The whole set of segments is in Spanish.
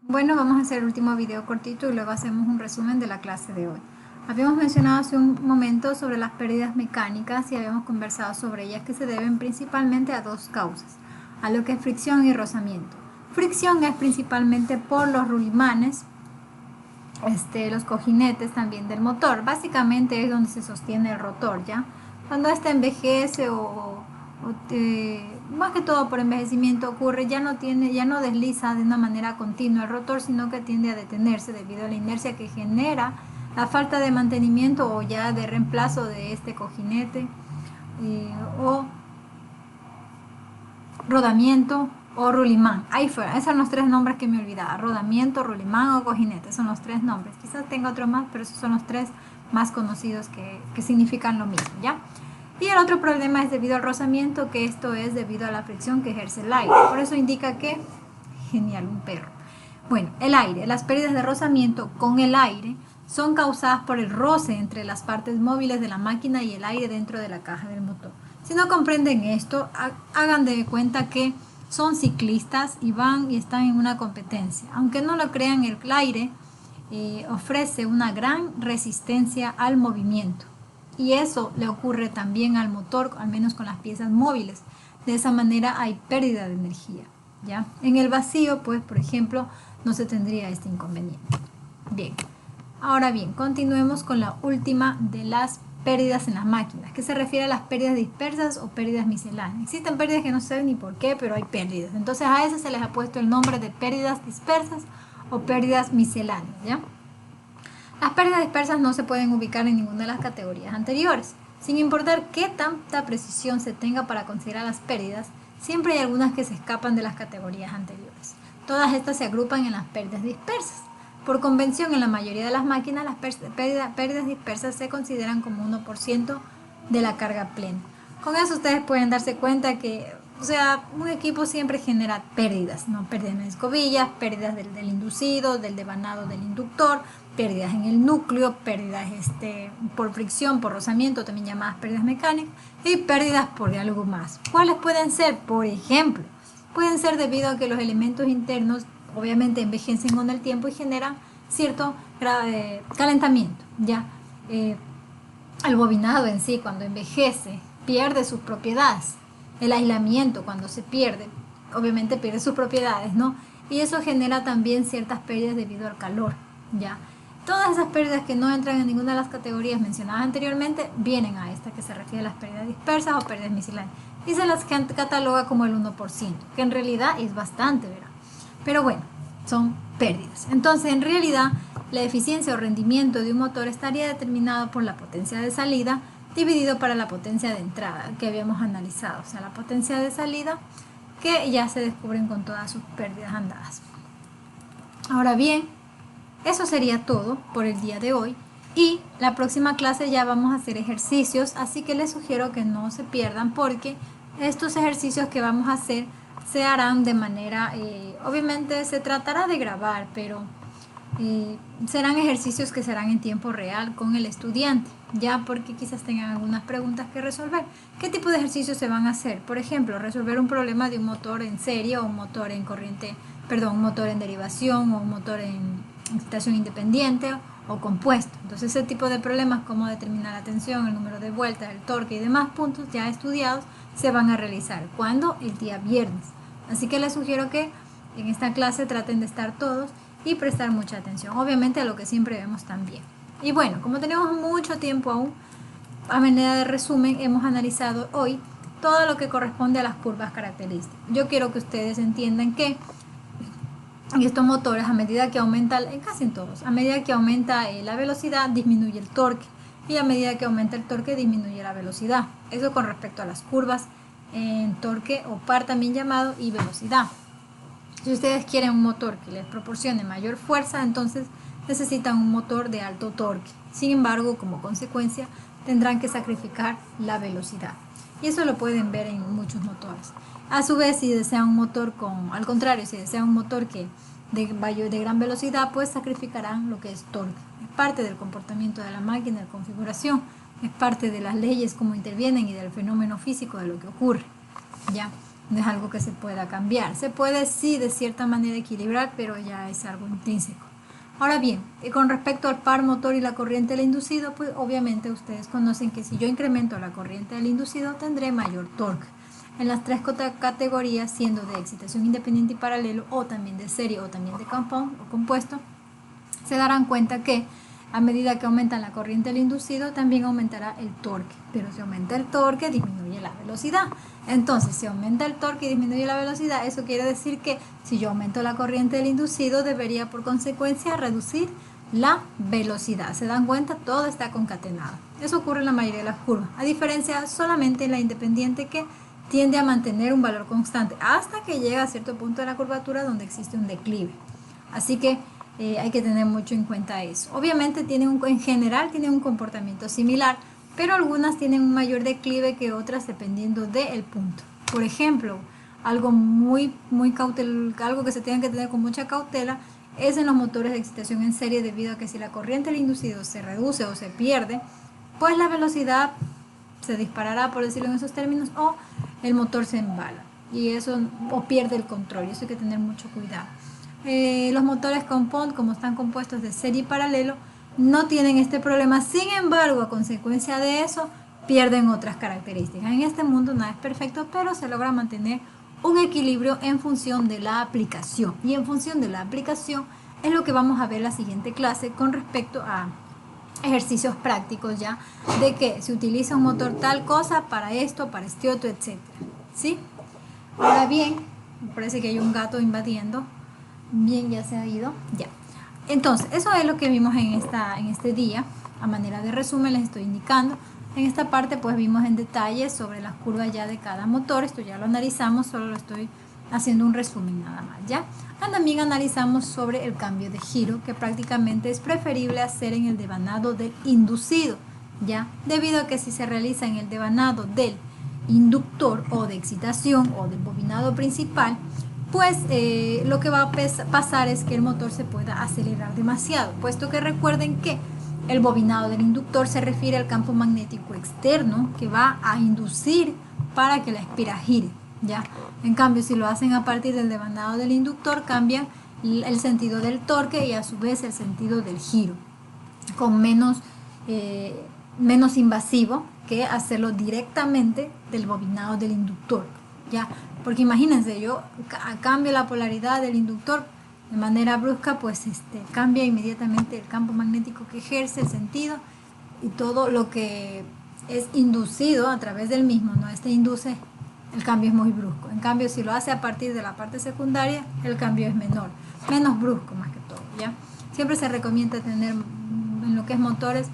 Bueno, vamos a hacer el último video cortito y luego hacemos un resumen de la clase de hoy. Habíamos mencionado hace un momento sobre las pérdidas mecánicas y habíamos conversado sobre ellas que se deben principalmente a dos causas, a lo que es fricción y rozamiento. Fricción es principalmente por los rulimanes, los cojinetes también del motor. Básicamente es donde se sostiene el rotor, ¿ya? Cuando este envejece más que todo por envejecimiento ocurre, ya no desliza de una manera continua el rotor, sino que tiende a detenerse debido a la inercia que genera la falta de mantenimiento o ya de reemplazo de este cojinete o rodamiento o rulimán. Ahí fuera, esos son los tres nombres que me olvidaba: rodamiento, rulimán o cojinete. Son los tres nombres. Quizás tenga otro más, pero esos son los tres más conocidos que significan lo mismo, ¿ya? Y el otro problema es debido al rozamiento, que esto es debido a la fricción que ejerce el aire. Por eso indica que, genial, un perro. Bueno, el aire, las pérdidas de rozamiento con el aire son causadas por el roce entre las partes móviles de la máquina y el aire dentro de la caja del motor. Si no comprenden esto, hagan de cuenta que son ciclistas y van y están en una competencia. Aunque no lo crean, el aire ofrece una gran resistencia al movimiento. Y eso le ocurre también al motor, al menos con las piezas móviles. De esa manera hay pérdida de energía, ¿ya? En el vacío, pues, por ejemplo, no se tendría este inconveniente. Bien, ahora bien, continuemos con la última de las pérdidas en las máquinas, que se refiere a las pérdidas dispersas o pérdidas misceláneas. Existen pérdidas que no sé ni por qué, pero hay pérdidas. Entonces a esas se les ha puesto el nombre de pérdidas dispersas o pérdidas misceláneas, ¿ya? Las pérdidas dispersas no se pueden ubicar en ninguna de las categorías anteriores. Sin importar qué tanta precisión se tenga para considerar las pérdidas, siempre hay algunas que se escapan de las categorías anteriores. Todas estas se agrupan en las pérdidas dispersas. Por convención, en la mayoría de las máquinas, las pérdidas dispersas se consideran como 1% de la carga plena. Con eso ustedes pueden darse cuenta que, un equipo siempre genera pérdidas, ¿no? Pérdidas en las escobillas, pérdidas del inducido, del devanado del inductor, pérdidas en el núcleo, pérdidas por fricción, por rozamiento, también llamadas pérdidas mecánicas, y pérdidas por algo más. ¿Cuáles pueden ser? Por ejemplo, pueden ser debido a que los elementos internos obviamente envejecen con el tiempo y generan cierto calentamiento, ¿ya? El bobinado en sí, cuando envejece, pierde sus propiedades. El aislamiento, cuando se pierde, obviamente pierde sus propiedades, ¿no? Y eso genera también ciertas pérdidas debido al calor, ¿ya? Todas esas pérdidas que no entran en ninguna de las categorías mencionadas anteriormente vienen a esta que se refiere a las pérdidas dispersas o pérdidas misceláneas. Y se las cataloga como el 1%, que en realidad es bastante, ¿verdad? Pero bueno, son pérdidas. Entonces, en realidad, la eficiencia o rendimiento de un motor estaría determinado por la potencia de salida dividido para la potencia de entrada que habíamos analizado. O sea, la potencia de salida que ya se descubren con todas sus pérdidas andadas. Ahora bien, eso sería todo por el día de hoy. Y la próxima clase ya vamos a hacer ejercicios, así que les sugiero que no se pierdan porque estos ejercicios que vamos a hacer se harán de manera, obviamente se tratará de grabar, pero serán ejercicios que serán en tiempo real con el estudiante, ya porque quizás tengan algunas preguntas que resolver. ¿Qué tipo de ejercicios se van a hacer? Por ejemplo, resolver un problema de un motor en serie o un motor en un motor en derivación o un motor en excitación independiente o compuesto. Entonces ese tipo de problemas como determinar la tensión, el número de vueltas, el torque y demás puntos ya estudiados se van a realizar. ¿Cuándo? El día viernes. Así que les sugiero que en esta clase traten de estar todos y prestar mucha atención, obviamente a lo que siempre vemos también. Y bueno, como tenemos mucho tiempo aún, a manera de resumen hemos analizado hoy todo lo que corresponde a las curvas características. Yo quiero que ustedes entiendan que en estos motores, a medida que aumenta, casi en todos, a medida que aumenta la velocidad, disminuye el torque, y a medida que aumenta el torque, disminuye la velocidad. Eso con respecto a las curvas en torque o par también llamado y velocidad. Si ustedes quieren un motor que les proporcione mayor fuerza, entonces necesitan un motor de alto torque. Sin embargo, como consecuencia, tendrán que sacrificar la velocidad. Y eso lo pueden ver en muchos motores. A su vez, si desean un motor al contrario, si desean un motor que de gran velocidad, pues sacrificarán lo que es torque. Es parte del comportamiento de la máquina, de configuración, es parte de las leyes, cómo intervienen y del fenómeno físico de lo que ocurre, ¿ya? no es algo que se pueda cambiar. Se puede sí de cierta manera equilibrar, pero ya es algo intrínseco. Ahora bien, con respecto al par motor y la corriente del inducido, pues obviamente ustedes conocen que si yo incremento la corriente del inducido tendré mayor torque. En las tres categorías, siendo de excitación independiente y paralelo, o también de serie, o también de compound o compuesto, se darán cuenta que a medida que aumenta la corriente del inducido, también aumentará el torque. Pero si aumenta el torque, disminuye la velocidad. Entonces, si aumenta el torque y disminuye la velocidad, eso quiere decir que si yo aumento la corriente del inducido, debería por consecuencia reducir la velocidad. ¿Se dan cuenta? Todo está concatenado. Eso ocurre en la mayoría de las curvas, a diferencia solamente en la independiente, que tiende a mantener un valor constante hasta que llega a cierto punto de la curvatura donde existe un declive. Así que hay que tener mucho en cuenta eso. Obviamente en general tienen un comportamiento similar, pero algunas tienen un mayor declive que otras dependiendo del punto. Por ejemplo, algo algo que se tenga que tener con mucha cautela es en los motores de excitación en serie, debido a que si la corriente del inducido se reduce o se pierde, pues la velocidad se disparará, por decirlo en esos términos, o el motor se embala y eso, o pierde el control, y eso hay que tener mucho cuidado. Los motores compound, como están compuestos de serie y paralelo, no tienen este problema. Sin embargo, a consecuencia de eso, pierden otras características. En este mundo nada es perfecto, pero se logra mantener un equilibrio en función de la aplicación. Y en función de la aplicación es lo que vamos a ver en la siguiente clase con respecto a ejercicios prácticos, ya de que se utiliza un motor tal cosa para esto, para este otro, etc. ¿Sí? Ahora bien, me parece que hay un gato invadiendo. Bien, ya se ha ido. Ya. Entonces, eso es lo que vimos en este día. A manera de resumen les estoy indicando. En esta parte pues vimos en detalle sobre las curvas ya de cada motor. Esto ya lo analizamos, solo lo estoy haciendo un resumen nada más, ¿ya? También analizamos sobre el cambio de giro, que prácticamente es preferible hacer en el devanado del inducido, ¿ya? Debido a que si se realiza en el devanado del inductor o de excitación o del bobinado principal, pues lo que va a pasar es que el motor se pueda acelerar demasiado, puesto que recuerden que el bobinado del inductor se refiere al campo magnético externo que va a inducir para que la espira gire, ¿ya? En cambio, si lo hacen a partir del devanado del inductor, cambian el sentido del torque y a su vez el sentido del giro, con menos invasivo que hacerlo directamente del bobinado del inductor, ¿ya? Porque imagínense, yo cambio la polaridad del inductor de manera brusca, pues cambia inmediatamente el campo magnético que ejerce, el sentido y todo lo que es inducido a través del mismo, ¿no? Induce, el cambio es muy brusco. En cambio, si lo hace a partir de la parte secundaria, el cambio es menos brusco más que todo, ¿ya? Siempre se recomienda tener en lo que es motores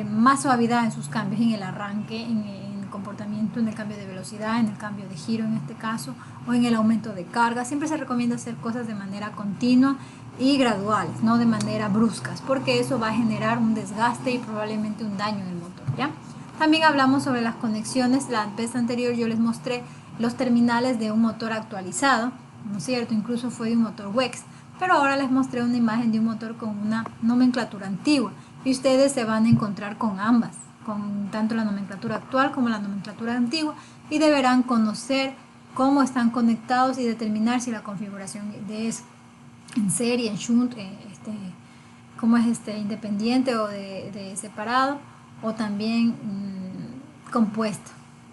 más suavidad en sus cambios, en el arranque, en el comportamiento, en el cambio de velocidad, en el cambio de giro en este caso, o en el aumento de carga. Siempre se recomienda hacer cosas de manera continua y graduales, no de manera bruscas, porque eso va a generar un desgaste y probablemente un daño en el motor, ¿ya? También hablamos sobre las conexiones. La vez anterior yo les mostré los terminales de un motor actualizado, ¿no es cierto? Incluso fue de un motor WEX, pero ahora les mostré una imagen de un motor con una nomenclatura antigua y ustedes se van a encontrar con ambas, con tanto la nomenclatura actual como la nomenclatura antigua, y deberán conocer cómo están conectados y determinar si la configuración de eso en serie, en shunt, cómo es independiente o de separado, o también compuesta.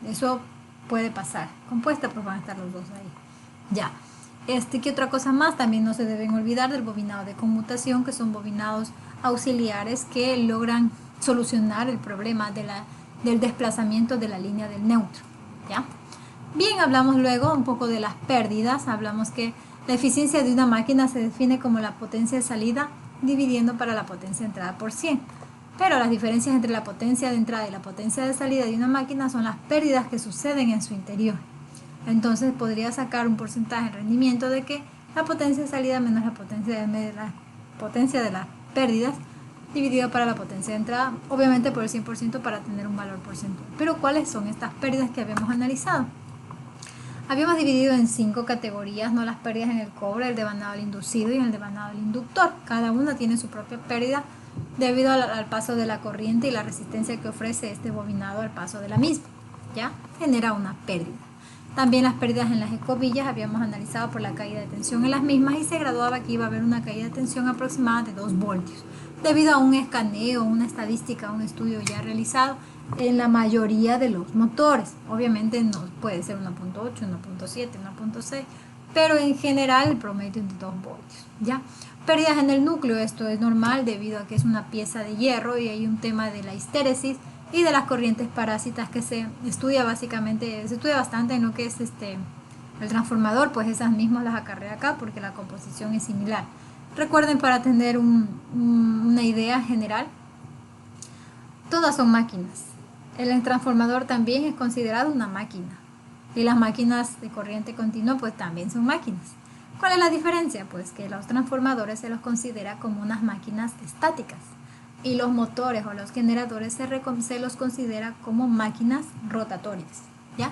Eso puede pasar. Compuesta, pues van a estar los dos ahí. Ya. ¿Qué otra cosa más? También no se deben olvidar del bobinado de conmutación, que son bobinados auxiliares que logran solucionar el problema del desplazamiento de la línea del neutro, ¿ya? Bien, hablamos luego un poco de las pérdidas. Hablamos que la eficiencia de una máquina se define como la potencia de salida dividiendo para la potencia de entrada por 100. Pero las diferencias entre la potencia de entrada y la potencia de salida de una máquina son las pérdidas que suceden en su interior. Entonces podría sacar un porcentaje de rendimiento de que la potencia de salida menos la potencia de las pérdidas dividido para la potencia de entrada, obviamente por el 100% para tener un valor porcentual. Pero ¿cuáles son estas pérdidas que habíamos analizado? Habíamos dividido en 5 categorías, ¿no? Las pérdidas en el cobre, el devanado del inducido y el devanado del inductor. Cada una tiene su propia pérdida debido al paso de la corriente y la resistencia que ofrece este bobinado al paso de la misma, ¿ya? Genera una pérdida. También las pérdidas en las escobillas habíamos analizado por la caída de tensión en las mismas y se graduaba que iba a haber una caída de tensión aproximada de 2 voltios, debido a un escaneo, una estadística, un estudio ya realizado en la mayoría de los motores. Obviamente no puede ser 1.8, 1.7, 1.6, pero en general el promedio es de 2 voltios, ¿ya? Pérdidas en el núcleo, esto es normal debido a que es una pieza de hierro y hay un tema de la histéresis y de las corrientes parásitas que se estudia básicamente, se estudia bastante en lo que es el transformador, pues esas mismas las acarrea acá porque la composición es similar. Recuerden, para tener una idea general, todas son máquinas. El transformador también es considerado una máquina y las máquinas de corriente continua pues también son máquinas. ¿Cuál es la diferencia? Pues que los transformadores se los considera como unas máquinas estáticas y los motores o los generadores se los considera como máquinas rotatorias, ¿ya?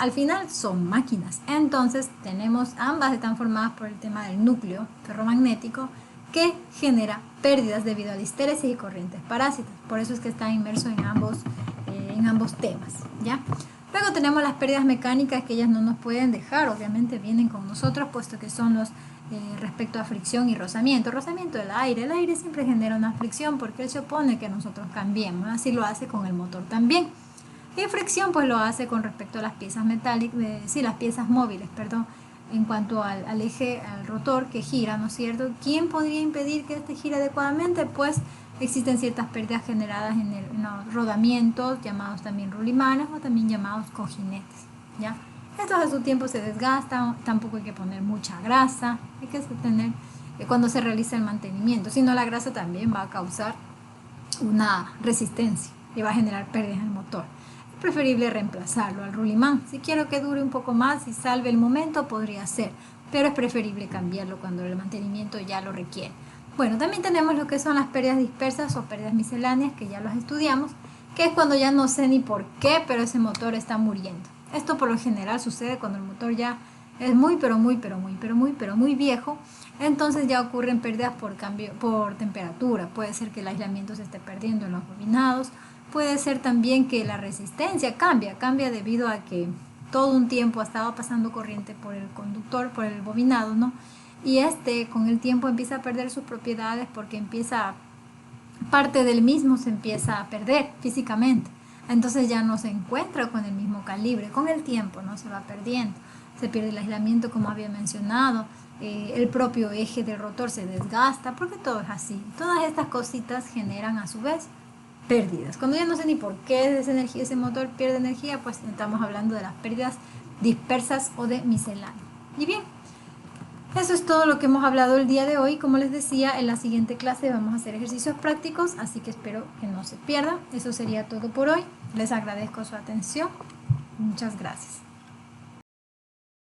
Al final son máquinas. Entonces tenemos ambas están formadas por el tema del núcleo ferromagnético que genera pérdidas debido a la histéresis y corrientes parásitas. Por eso es que está inmerso en ambos temas, ¿ya? Luego tenemos las pérdidas mecánicas, que ellas no nos pueden dejar, obviamente vienen con nosotros, puesto que son los respecto a fricción y rozamiento. Rozamiento del aire. El aire siempre genera una fricción porque él se opone que nosotros cambiemos. Así lo hace con el motor también. Y fricción pues lo hace con respecto a las piezas metálicas, las piezas móviles, perdón, en cuanto al eje, al rotor que gira, ¿no es cierto? ¿Quién podría impedir que este gire adecuadamente? Pues existen ciertas pérdidas generadas en los rodamientos, llamados también rulimanes o también llamados cojinetes, ¿ya? Estos a su tiempo se desgastan, tampoco hay que poner mucha grasa, hay que tener cuando se realiza el mantenimiento, si no la grasa también va a causar una resistencia y va a generar pérdidas en el motor. Es preferible reemplazarlo al rulimán. Si quiero que dure un poco más y salve el momento, podría ser, pero es preferible cambiarlo cuando el mantenimiento ya lo requiere. Bueno, también tenemos lo que son las pérdidas dispersas o pérdidas misceláneas, que ya las estudiamos, que es cuando ya no sé ni por qué, pero ese motor está muriendo. Esto por lo general sucede cuando el motor ya es muy viejo, entonces ya ocurren pérdidas por temperatura. Puede ser que el aislamiento se esté perdiendo en los bobinados, puede ser también que la resistencia cambia debido a que todo un tiempo estaba pasando corriente por el conductor, por el bobinado, ¿no? Y con el tiempo empieza a perder sus propiedades porque parte del mismo se empieza a perder físicamente. Entonces ya no se encuentra con el mismo calibre, con el tiempo no se va perdiendo, se pierde el aislamiento como había mencionado, el propio eje del rotor se desgasta, porque todo es así. Todas estas cositas generan a su vez pérdidas. Cuando ya no sé ni por qué ese motor pierde energía, pues estamos hablando de las pérdidas dispersas o de miscelánea. Y bien, eso es todo lo que hemos hablado el día de hoy. Como les decía, en la siguiente clase vamos a hacer ejercicios prácticos, así que espero que no se pierdan. Eso sería todo por hoy. Les agradezco su atención. Muchas gracias.